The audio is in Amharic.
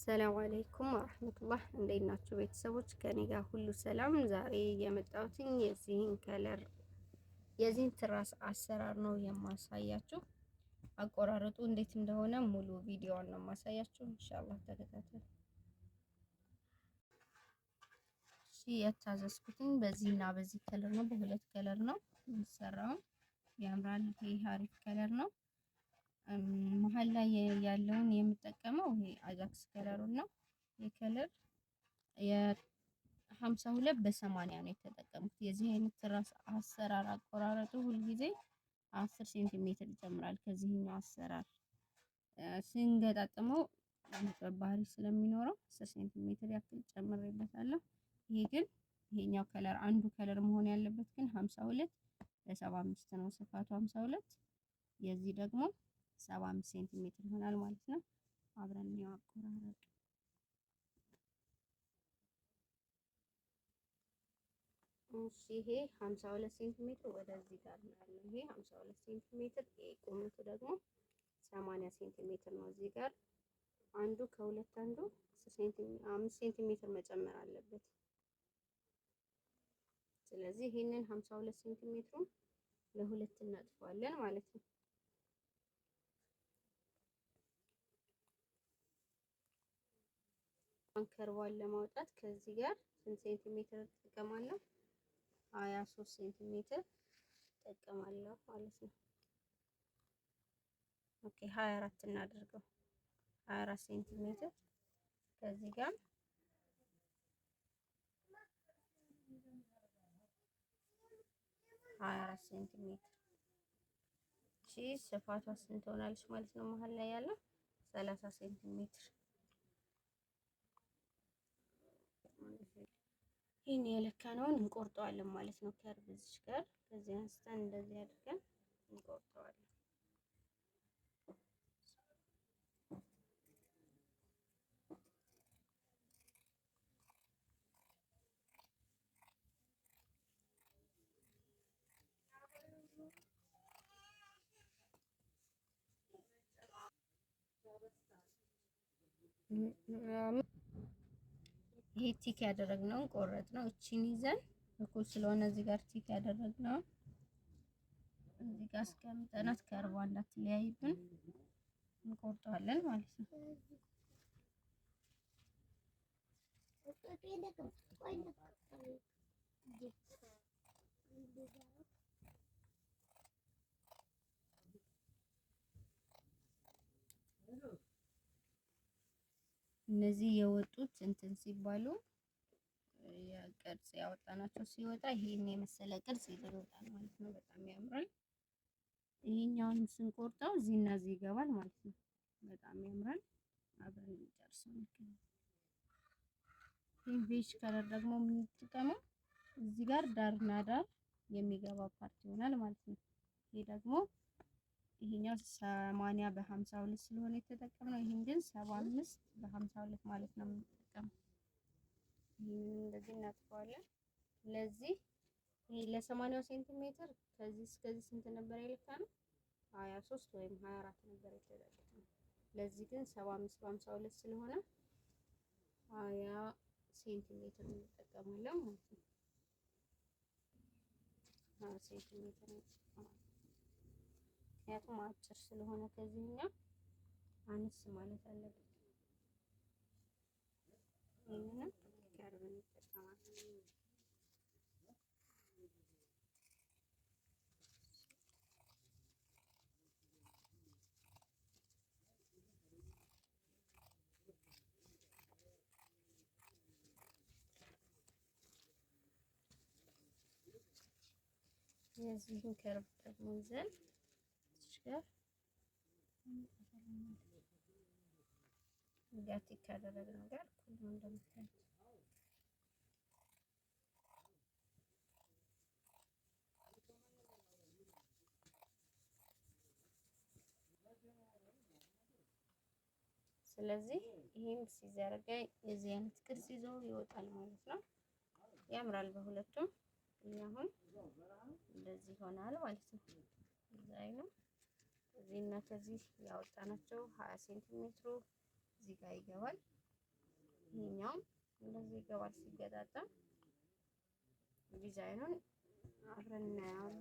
ሰላም አለይኩም ወራህመቱላህ እንዴት ናችሁ ቤተሰቦች? ከኔ ጋር ሁሉ ሰላም። ዛሬ የመጣሁትኝ የዚህን ትራስ አሰራር ነው የማሳያችሁ። አቆራረጡ እንዴት እንደሆነ ሙሉ ቪዲዮውን ነው የማሳያችሁ። ኢንሻአላህ ተከታተሉ። እሺ የታዘዝኩትኝ በዚህና በዚህ ከለር ነው፣ በሁለት ከለር ነው የሚሰራው። ያምራል። ይሄ አሪፍ ከለር ነው። መሀል ላይ ያለውን የምጠቀመው ይሄ አጃክስ ከለሩን ነው። ይሄ ከለር የ52 በ80 ነው የተጠቀምኩት። የዚህ አይነት ትራስ አሰራር አቆራረጡ ሁልጊዜ 10 ሴንቲሜትር ይጨምራል። ከዚህኛው አሰራር ስንገጣጥመው ባህሪ ስለሚኖረው 10 ሴንቲሜትር ያክል ጨምሬበታለሁ። ይሄ ግን ይሄኛው ከለር አንዱ ከለር መሆን ያለበት ግን 52 በ75 ነው ስፋቱ 52። የዚህ ደግሞ 75 ሴንቲሜትር ይሆናል ማለት ነው። አብረን ነው አቆራረጡ። እሺ ይሄ 52 ሴንቲሜትር ወደዚህ ጋር ነው ያለው። ይሄ 52 ሴንቲሜትር፣ ቁመቱ ደግሞ 80 ሴንቲሜትር ነው። እዚህ ጋር አንዱ ከሁለት አንዱ 5 ሴንቲሜትር መጨመር አለበት። ስለዚህ ይሄንን 52 ሴንቲሜትሩን ለሁለት እናጥፈዋለን ማለት ነው። አንከርዋን ለማውጣት ከዚህ ጋር ስንት ሴንቲሜትር እጠቀማለሁ? 23 ሴንቲሜትር እጠቀማለሁ ማለት ነው። ኦኬ 24 እናድርገው። 24 ሴንቲሜትር ከዚህ ጋር 24 ሴንቲሜትር። እሺ ስፋቷ ስንት ሆናለች ማለት ነው? መሀል ላይ ያለው 30 ሴንቲሜትር። ይህን የለካነውን እንቆርጠዋለን ማለት ነው። ከርብ እዚህ ጋር ከዚህ አንስተን እንደዚህ አድርገን እንቆርጠዋለን። ይሄ ቲክ ያደረግነውን ቆረጥ ነው። እቺን ይዘን እኩል ስለሆነ እዚህ ጋር ቲክ ያደረግነው እዚህ ጋር አስቀምጠናት ከርቧ እንዳትለያይብን እንቆርጠዋለን ማለት ነው። እነዚህ የወጡት እንትን ሲባሉ የቅርጽ ያወጣናቸው ሲወጣ ይሄን የመሰለ ቅርጽ ይወጣል ማለት ነው። በጣም ያምራል። ይሄኛውን ስንቆርጠው እዚህና እዚህ ይገባል ማለት ነው። በጣም ያምራል። አብረን እንጨርሰው። ይሄን ቬጅ ከለር ደግሞ የምንጠቀመው እዚህ ጋር ዳርና ዳር የሚገባው ፓርት ይሆናል ማለት ነው። ይሄ ደግሞ ይሄኛው 80 በ52 ስለሆነ የተጠቀምነው፣ ይሄን ግን 75 በ52 ማለት ነው የምንጠቀመው። ይሄን እንደዚህ እናጥፈዋለን። ለዚህ ይሄ ለ80 ሴንቲሜትር ከዚህ እስከዚህ ስንት ነበር የለካነው? 23 ወይም 24 ነበር የተጠቀምነው። ለዚህ ግን 75 በ52 ስለሆነ 20 ሴንቲሜትር እንጠቀማለን ማለት ነው። 20 ሴንቲሜትር ምክንያቱም አጭር ስለሆነ ከዚህኛው አነስ ማለት አለበት። ይሄንን ከርብ እንጠቀማለን። የዚህን ከርብ ደግሞ ይዘን ጋር ቲክ ካደረግነው ጋር ሁሉም እንደምታዩት ስለዚህ ይሄም ሲዘረጋ የዚህ አይነት ቅርጽ ይዞ ይወጣል ማለት ነው። ያምራል በሁለቱም። አሁን እንደዚህ ይሆናል ማለት ነው። ዲዛይኑ እዚህና ከዚህ ያወጣናቸው 20 ሴንቲሜትሩ እዚህ ጋር ይገባል። ይሄኛው እንደዚህ ይገባል ሲገጣጠም። ዲዛይኑን አብረን እናየዋለን።